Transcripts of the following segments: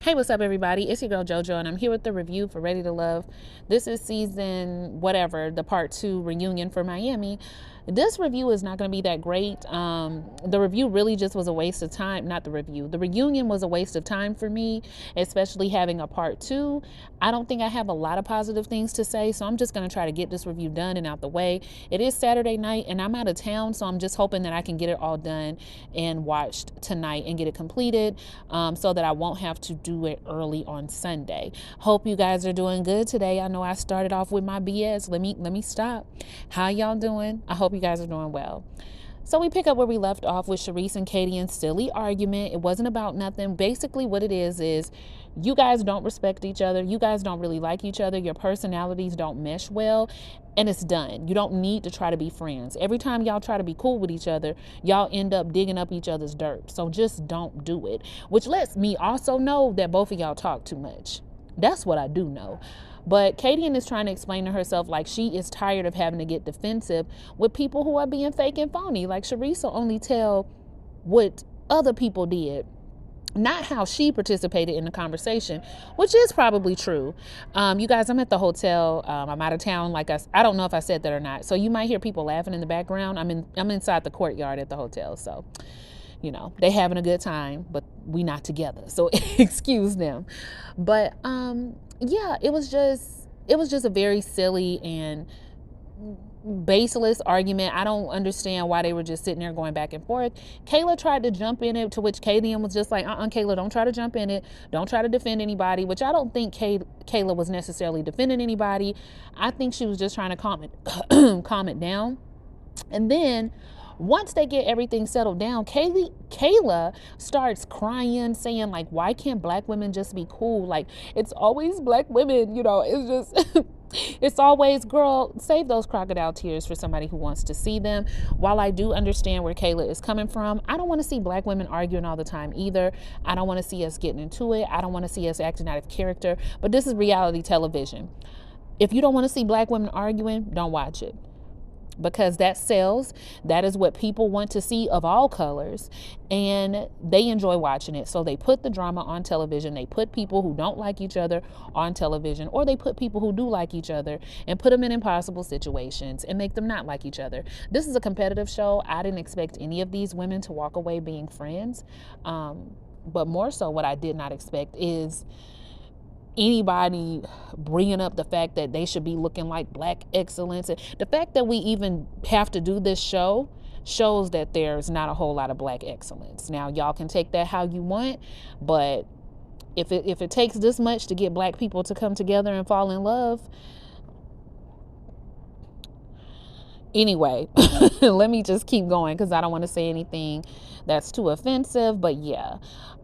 Hey, what's up, everybody? It's your girl JoJo, and I'm here with the review for Ready to Love. This is season whatever, the part 2 reunion for Miami. This review is not going to be that great. The review really just was a waste of time. Not the review. The reunion was a waste of time for me, especially having a part 2. I don't think I have a lot of positive things to say, so I'm just going to try to get this review done and out the way. It is Saturday night, and I'm out of town, so I'm just hoping that I can get it all done and watched tonight and get it completed, so that I won't have to do it early on Sunday. Hope you guys are doing good today. I know I started off with my BS. Let me stop. How y'all doing? I hope you guys are doing well. So we pick up where we left off with Sharice and Katie's silly argument. It wasn't about nothing. Basically what it is you guys don't respect each other. You guys don't really like each other. Your personalities don't mesh well, and it's done. You don't need to try to be friends. Every time y'all try to be cool with each other, y'all end up digging up each other's dirt. So just don't do it. Which lets me also know that both of y'all talk too much. That's what I do know. But Katie is trying to explain to herself like she is tired of having to get defensive with people who are being fake and phony. Like Sharice will only tell what other people did, not how she participated in the conversation, which is probably true. You guys, I'm at the hotel. I'm out of town. Like I don't know if I said that or not. So you might hear people laughing in the background. I'm inside the courtyard at the hotel. So, you know, they having a good time, but we not together. So excuse them. But yeah, it was just a very silly and baseless argument. I don't understand why they were just sitting there going back and forth. Kayla tried to jump in it, to which Katie was just like, Kayla, don't try to jump in it. Don't try to defend anybody, which I don't think Kayla was necessarily defending anybody. I think she was just trying to calm it down. And then once they get everything settled down, Kayla starts crying, saying like, why can't black women just be cool? Like, it's always black women, you know, it's just it's always, girl, save those crocodile tears for somebody who wants to see them. While I do understand where Kayla is coming from, I don't want to see black women arguing all the time either. I don't want to see us getting into it. I don't want to see us acting out of character. But this is reality television. If you don't want to see black women arguing, don't watch it. Because that sells. That is what people want to see, of all colors, and they enjoy watching it. So they put the drama on television. They put people who don't like each other on television, or they put people who do like each other and put them in impossible situations and make them not like each other. This is a competitive show. I didn't expect any of these women to walk away being friends, but more so what I did not expect is anybody bringing up the fact that they should be looking like black excellence. The fact that we even have to do this show shows that there's not a whole lot of black excellence. Now, y'all can take that how you want, but if it takes this much to get black people to come together and fall in love, anyway, let me just keep going because I don't want to say anything that's too offensive, but yeah.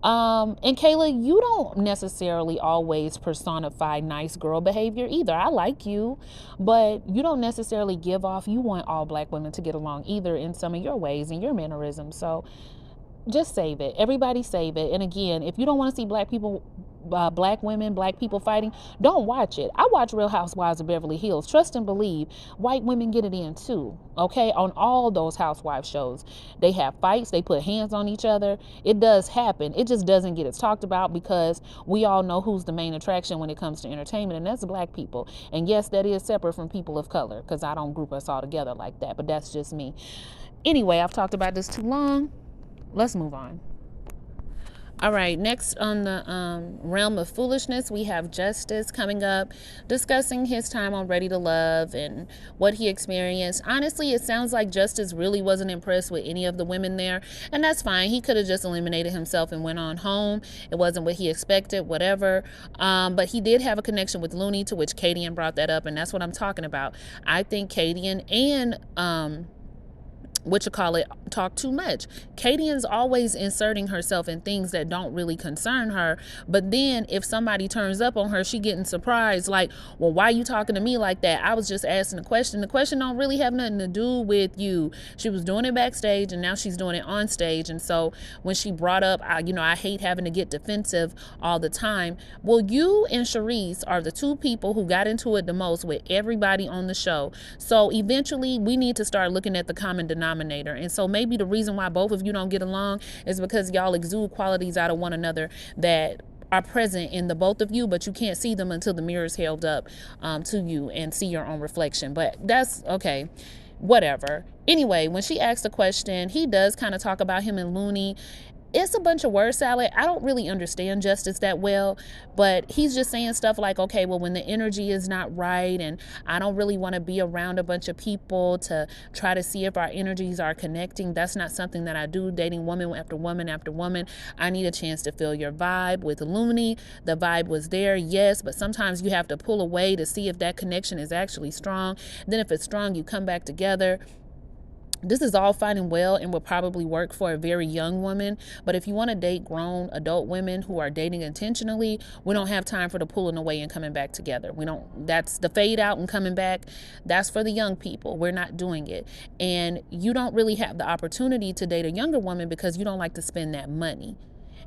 And Kayla, you don't necessarily always personify nice girl behavior either. I like you, but you don't necessarily give off you want all black women to get along either in some of your ways and your mannerisms. So just save it. Everybody save it. And again, if you don't want to see black women, black people fighting, don't watch it. I watch Real Housewives of Beverly Hills. Trust and believe, white women get it in too. Okay, on all those housewife shows, they have fights. They put hands on each other. It does happen. It just doesn't get talked about because we all know who's the main attraction when it comes to entertainment, and that's black people. And yes, that is separate from people of color because I don't group us all together like that. But that's just me. Anyway, I've talked about this too long. Let's move on. All right, next on the realm of foolishness, we have Justice coming up, discussing his time on Ready to Love and what he experienced. Honestly, it sounds like Justice really wasn't impressed with any of the women there, and that's fine. He could have just eliminated himself and went on home. It wasn't what he expected, whatever. But he did have a connection with Looney, to which Kadian brought that up, and that's what I'm talking about. I think Kadian and talk too much. Kadian's always inserting herself in things that don't really concern her, but then if somebody turns up on her, she getting surprised like, well, why are you talking to me like that? I was just asking a question. The question don't really have nothing to do with you. She was doing it backstage and now she's doing it on stage. And so when she brought up, I hate having to get defensive all the time. Well, you and Sharice are the two people who got into it the most with everybody on the show. So eventually we need to start looking at the common denominator. And so maybe the reason why both of you don't get along is because y'all exude qualities out of one another that are present in the both of you, but you can't see them until the mirror is held up to you and see your own reflection. But that's okay, whatever. Anyway, when she asked the question, he does kind of talk about him and Looney. It's a bunch of word salad. I don't really understand Justice that well, but he's just saying stuff like, okay, well, when the energy is not right, and I don't really want to be around a bunch of people to try to see if our energies are connecting. That's not something that I do, dating woman after woman after woman. I need a chance to feel your vibe. With Looney, the vibe was there, yes, but sometimes you have to pull away to see if that connection is actually strong. Then if it's strong, you come back together. This is all fine and well and will probably work for a very young woman. But if you want to date grown adult women who are dating intentionally, we don't have time for the pulling away and coming back together. We don't, that's the fade out and coming back. That's for the young people. We're not doing it. And you don't really have the opportunity to date a younger woman because you don't like to spend that money.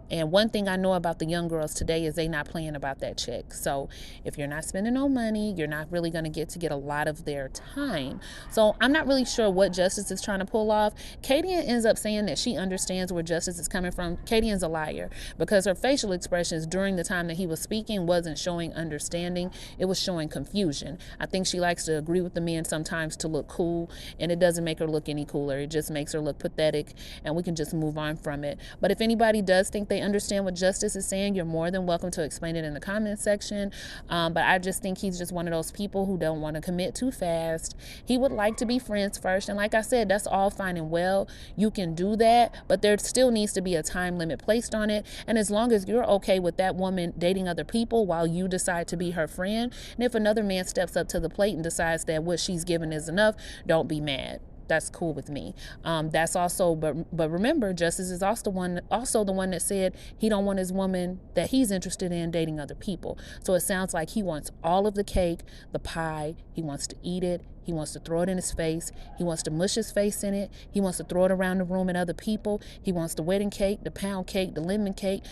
And one thing I know about the young girls today is they not playing about that check. So if you're not spending no money, you're not really going to get a lot of their time. So I'm not really sure what Justice is trying to pull off. Kadian ends up saying that she understands where Justice is coming from. Kadian's a liar because her facial expressions during the time that he was speaking wasn't showing understanding. It was showing confusion. I think she likes to agree with the men sometimes to look cool, and it doesn't make her look any cooler. It just makes her look pathetic, and we can just move on from it. But if anybody does think they understand what Justice is saying, you're more than welcome to explain it in the comments section. But I just think he's just one of those people who don't want to commit too fast. He would like to be friends first, and like I said, that's all fine and well. You can do that, but there still needs to be a time limit placed on it. And as long as you're okay with that woman dating other people while you decide to be her friend, and if another man steps up to the plate and decides that what she's given is enough, don't be mad. That's cool with me. That's also, but remember, Justice is also the one that said he don't want his woman that he's interested in dating other people. So it sounds like he wants all of the cake, the pie. He wants to eat it. He wants to throw it in his face. He wants to mush his face in it. He wants to throw it around the room at other people. He wants the wedding cake, the pound cake, the lemon cake.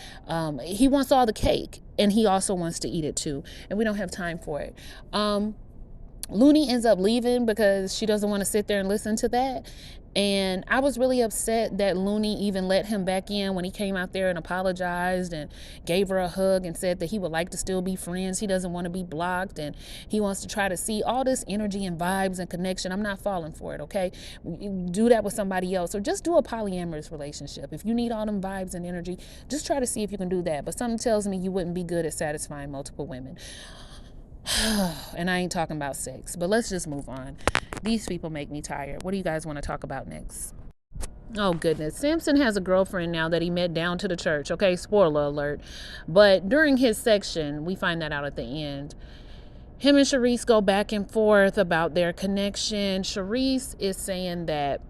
He wants all the cake, and he also wants to eat it too. And we don't have time for it. Looney ends up leaving because she doesn't want to sit there and listen to that. And I was really upset that Looney even let him back in when he came out there and apologized and gave her a hug and said that he would like to still be friends. He doesn't want to be blocked, and he wants to try to see all this energy and vibes and connection. I'm not falling for it, okay? Do that with somebody else, or just do a polyamorous relationship. If you need all them vibes and energy, just try to see if you can do that. But something tells me you wouldn't be good at satisfying multiple women. And I ain't talking about sex, but let's just move on. These people make me tired. What do you guys want to talk about next? Oh goodness, Samson has a girlfriend now that he met down to the church. Okay, spoiler alert. But during his section, we find that out at the end. Him and Sharice go back and forth about their connection. Sharice is saying that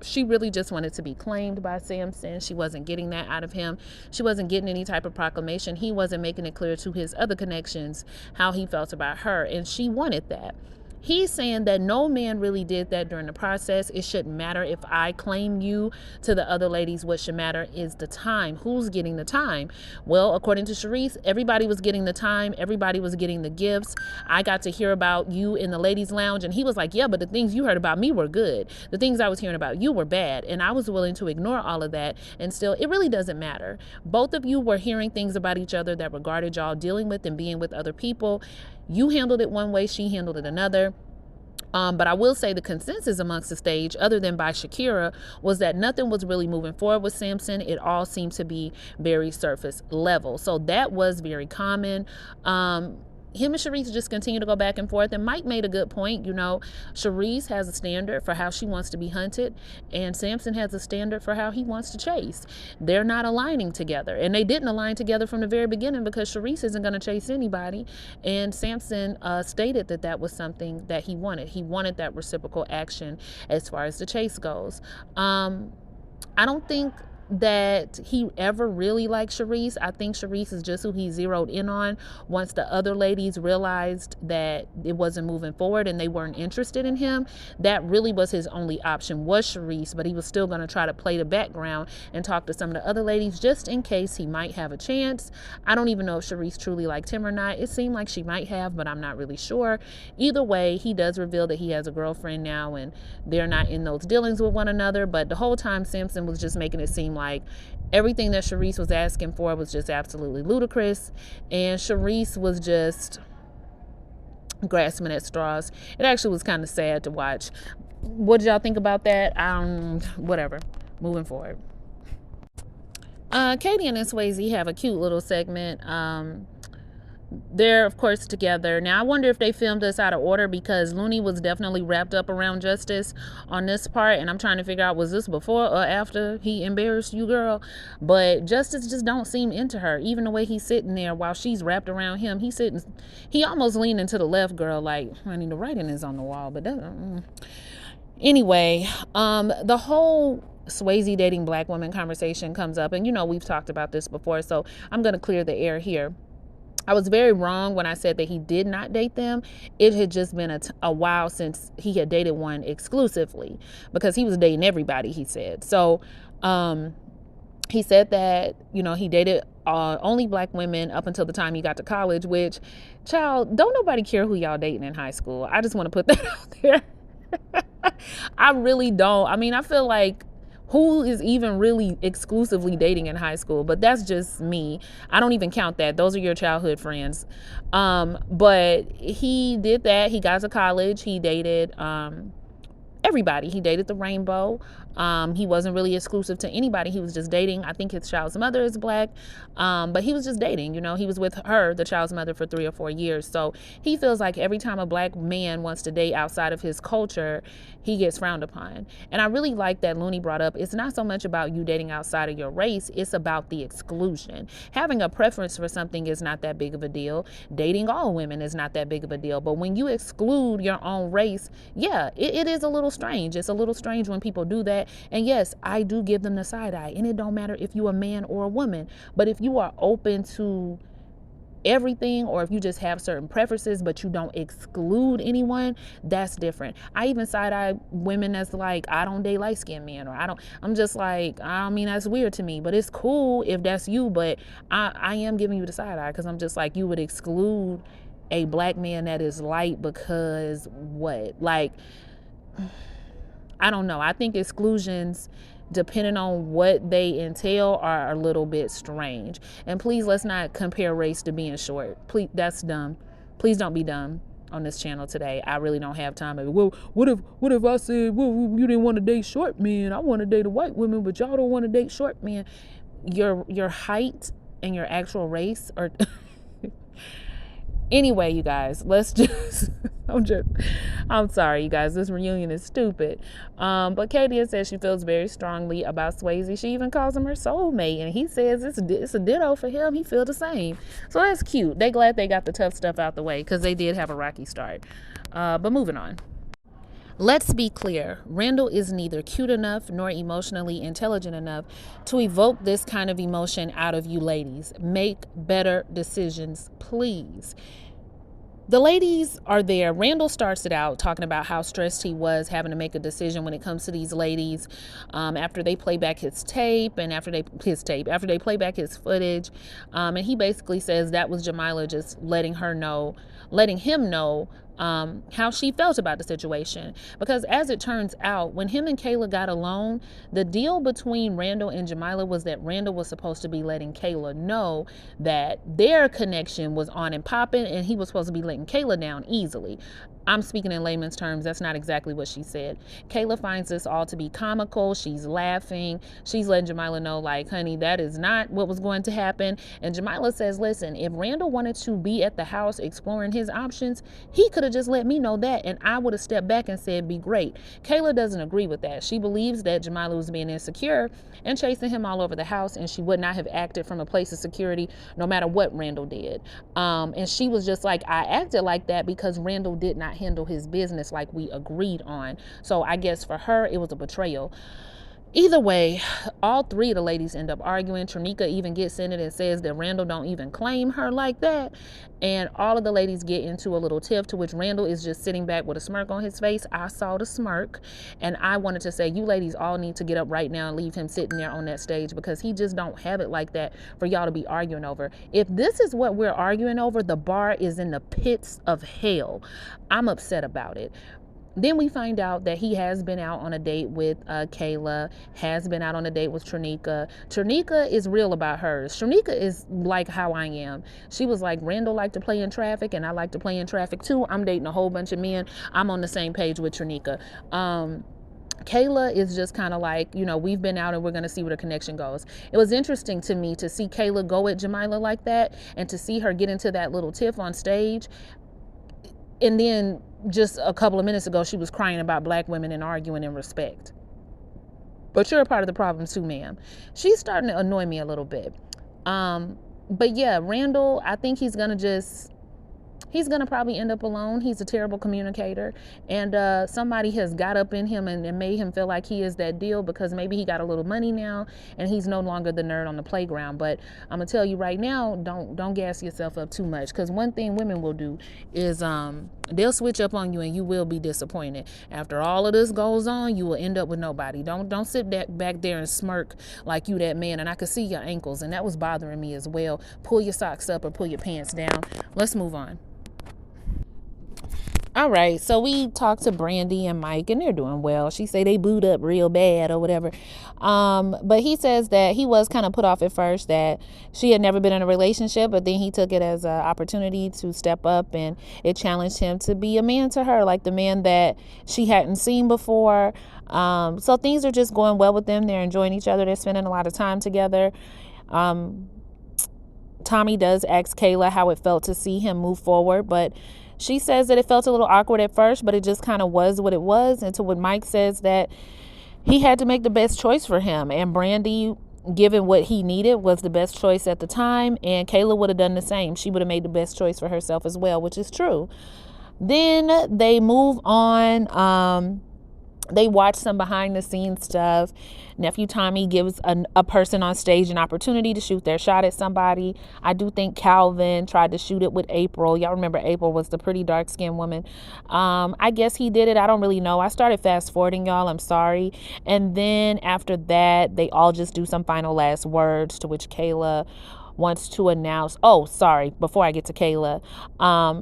she really just wanted to be claimed by Samson. She wasn't getting that out of him. She wasn't getting any type of proclamation. He wasn't making it clear to his other connections how he felt about her, and she wanted that. He's saying that no man really did that during the process. It shouldn't matter if I claim you to the other ladies. What should matter is the time. Who's getting the time? Well, according to Sharice, everybody was getting the time. Everybody was getting the gifts. I got to hear about you in the ladies' lounge, and he was like, yeah, but the things you heard about me were good. The things I was hearing about you were bad, and I was willing to ignore all of that, and still, it really doesn't matter. Both of you were hearing things about each other that regarded y'all dealing with and being with other people. You handled it one way, she handled it another. But I will say the consensus amongst the stage, other than by Shakira, was that nothing was really moving forward with Samson. It all seemed to be very surface level. So that was very common. Him and Sharice just continue to go back and forth, and Mike made a good point. You know, Sharice has a standard for how she wants to be hunted, and Samson has a standard for how he wants to chase. They're not aligning together, and they didn't align together from the very beginning because Sharice isn't going to chase anybody, and Samson stated that that was something that he wanted. He wanted that reciprocal action as far as the chase goes. I don't think that he ever really liked Sharice. I think Sharice is just who he zeroed in on once the other ladies realized that it wasn't moving forward and they weren't interested in him. That really was his only option, was Sharice, but he was still going to try to play the background and talk to some of the other ladies just in case he might have a chance. I don't even know if Sharice truly liked him or not. It seemed like she might have, but I'm not really sure. Either way, he does reveal that he has a girlfriend now and they're not in those dealings with one another, but the whole time Samson was just making it seem like everything that Sharice was asking for was just absolutely ludicrous, and Sharice was just grasping at straws. It actually was kind of sad to watch. What did y'all think about that? Whatever. Moving forward. Katie and Swayze have a cute little segment. They're of course together. Now I wonder if they filmed us out of order, because Looney was definitely wrapped up around Justice on this part, and I'm trying to figure out, was this before or after he embarrassed you, girl? But Justice just don't seem into her. Even the way he's sitting there while she's wrapped around him, he almost leaning to the left, girl, like, honey, the writing is on the wall. But anyway, the whole Swayze dating black women conversation comes up, and we've talked about this before, so I'm going to clear the air here. I was very wrong when I said that he did not date them. It had just been a while since he had dated one exclusively, because he was dating everybody, he said. So he said that, he dated only black women up until the time he got to college, which, child, don't nobody care who y'all dating in high school. I just want to put that out there. I really don't. I mean, I feel like, who is even really exclusively dating in high school? But that's just me. I don't even count that. Those are your childhood friends. But he did that. He got to college. He dated everybody. He dated the rainbow. He wasn't really exclusive to anybody. He was just dating. I think his child's mother is black, but he was just dating. He was with her, the child's mother, for 3 or 4 years. So he feels like every time a black man wants to date outside of his culture, he gets frowned upon. And I really like that Looney brought up, it's not so much about you dating outside of your race, it's about the exclusion. Having a preference for something is not that big of a deal. Dating all women is not that big of a deal. But when you exclude your own race, yeah, it is a little strange. It's a little strange when people do that. And yes, I do give them the side eye, and it don't matter if you're a man or a woman. But if you are open to everything, or if you just have certain preferences but you don't exclude anyone, that's different. I even side eye women that's like, I don't date light-skinned men, or I'm just like, I mean, that's weird to me, but it's cool if that's you. But I am giving you the side eye, because I'm just like, you would exclude a black man that is light because what? Like, I don't know. I think exclusions, depending on what they entail, are a little bit strange. And please, let's not compare race to being short. Please, that's dumb. Please don't be dumb on this channel today. I really don't have time. Well, what if I said, well, you didn't want to date short men? I want to date a white woman, but y'all don't want to date short men. Your height and your actual race are... Anyway, you guys, let's just... I'm sorry, you guys. This reunion is stupid. But Katie says she feels very strongly about Swayze. She even calls him her soulmate, and he says it's a ditto for him. He feels the same. So that's cute. They glad they got the tough stuff out the way, because they did have a rocky start. But moving on. Let's be clear, Randall is neither cute enough nor emotionally intelligent enough to evoke this kind of emotion out of you ladies. Make better decisions, please. The ladies are there. Randall starts it out talking about how stressed he was having to make a decision when it comes to these ladies, after they play back his tape, and after they play back his footage, and he basically says that was Jamila just letting him know how she felt about the situation. Because as it turns out, when him and Kayla got alone, the deal between Randall and Jamila was that Randall was supposed to be letting Kayla know that their connection was on and popping, and he was supposed to be letting Kayla down easily. I'm speaking in layman's terms. That's not exactly what she said. Kayla finds this all to be comical. She's laughing. She's letting Jamila know, like, honey, that is not what was going to happen. And Jamila says, listen, if Randall wanted to be at the house exploring his options, he could have just let me know that, and I would have stepped back and said, be great. Kayla doesn't agree with that. She believes that Jamila was being insecure and chasing him all over the house, and she would not have acted from a place of security no matter what Randall did. And she was just like, I acted like that because Randall did not handle his business like we agreed on. So I guess for her, it was a betrayal. Either way, all three of the ladies end up arguing. Tronika even gets in it and says that Randall don't even claim her like that. And all of the ladies get into a little tiff, to which Randall is just sitting back with a smirk on his face. I saw the smirk, and I wanted to say, you ladies all need to get up right now and leave him sitting there on that stage, because he just don't have it like that for y'all to be arguing over. If this is what we're arguing over, the bar is in the pits of hell. I'm upset about it. Then we find out that he has been out on a date with Kayla, has been out on a date with Trinika. Trinika is real about hers. Trinika is like how I am. She was like, Randall liked to play in traffic, and I like to play in traffic too. I'm dating a whole bunch of men. I'm on the same page with Trinika. Kayla is just kind of like, we've been out and we're going to see where the connection goes. It was interesting to me to see Kayla go at Jamila like that and to see her get into that little tiff on stage. And then just a couple of minutes ago, she was crying about black women and arguing in respect. But you're a part of the problem too, ma'am. She's starting to annoy me a little bit. But yeah, Randall, I think he's going to probably end up alone. He's a terrible communicator. And somebody has got up in him and made him feel like he is that deal because maybe he got a little money now and he's no longer the nerd on the playground. But I'm going to tell you right now, don't gas yourself up too much, because one thing women will do is they'll switch up on you and you will be disappointed. After all of this goes on, you will end up with nobody. Don't sit back there and smirk like you that man. And I could see your ankles, and that was bothering me as well. Pull your socks up or pull your pants down. Let's move on. All right, so we talked to Brandy and Mike, and they're doing well. She say they booed up real bad or whatever. But he says that he was kind of put off at first that she had never been in a relationship, but then he took it as an opportunity to step up, and it challenged him to be a man to her, like the man that she hadn't seen before. So things are just going well with them. They're enjoying each other. They're spending a lot of time together. Tommy does ask Kayla how it felt to see him move forward, but she says that it felt a little awkward at first, but it just kind of was what it was. And to what Mike says that he had to make the best choice for him. And Brandy, given what he needed, was the best choice at the time. And Kayla would have done the same. She would have made the best choice for herself as well, which is true. Then they move on. They watch some behind the scenes stuff. Nephew Tommy gives a person on stage an opportunity to shoot their shot at somebody. I do think Calvin tried to shoot it with April. Y'all remember April was the pretty dark skinned woman. I guess he did it. I don't really know. I started fast forwarding, y'all. I'm sorry. And then after that, they all just do some final last words, to which Kayla wants to announce. Oh, sorry. Before I get to Kayla,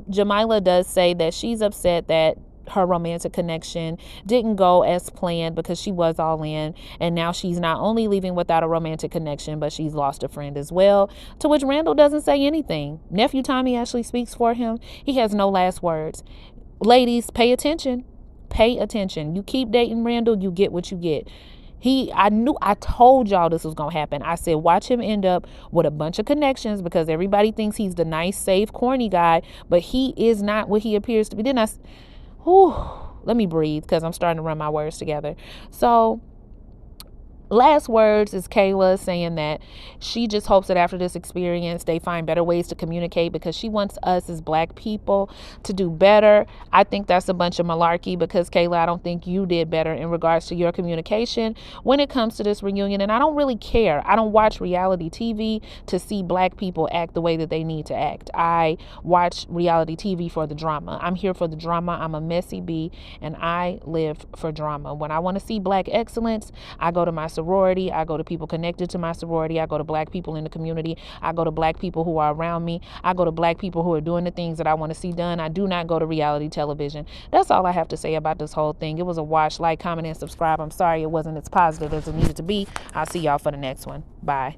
Jamila does say that she's upset that her romantic connection didn't go as planned because she was all in, and now she's not only leaving without a romantic connection, but she's lost a friend as well, to which Randall doesn't say anything. Nephew Tommy actually speaks for him. He has no last words. Ladies, pay attention. You keep dating Randall, you get what you get. I told y'all this was going to happen. I said, watch him end up with a bunch of connections, because everybody thinks he's the nice, safe, corny guy, but he is not what he appears to be. Then let me breathe, because I'm starting to run my words together. So last words is Kayla saying that she just hopes that after this experience they find better ways to communicate, because she wants us as black people to do better. I think that's a bunch of malarkey, because Kayla, I don't think you did better in regards to your communication when it comes to this reunion. And I don't really care. I don't watch reality TV to see black people act the way that they need to act. I watch reality TV for the drama. I'm here for the drama. I'm a messy bee, and I live for drama. When I want to see black excellence, I go to my sorority. I go to people connected to my sorority. I go to black people in the community. I go to black people who are around me. I go to black people who are doing the things that I want to see done. I do not go to reality television. That's all I have to say about this whole thing. It was a wash. Like, comment, and subscribe. I'm sorry it wasn't as positive as it needed to be. I'll see y'all for the next one. Bye.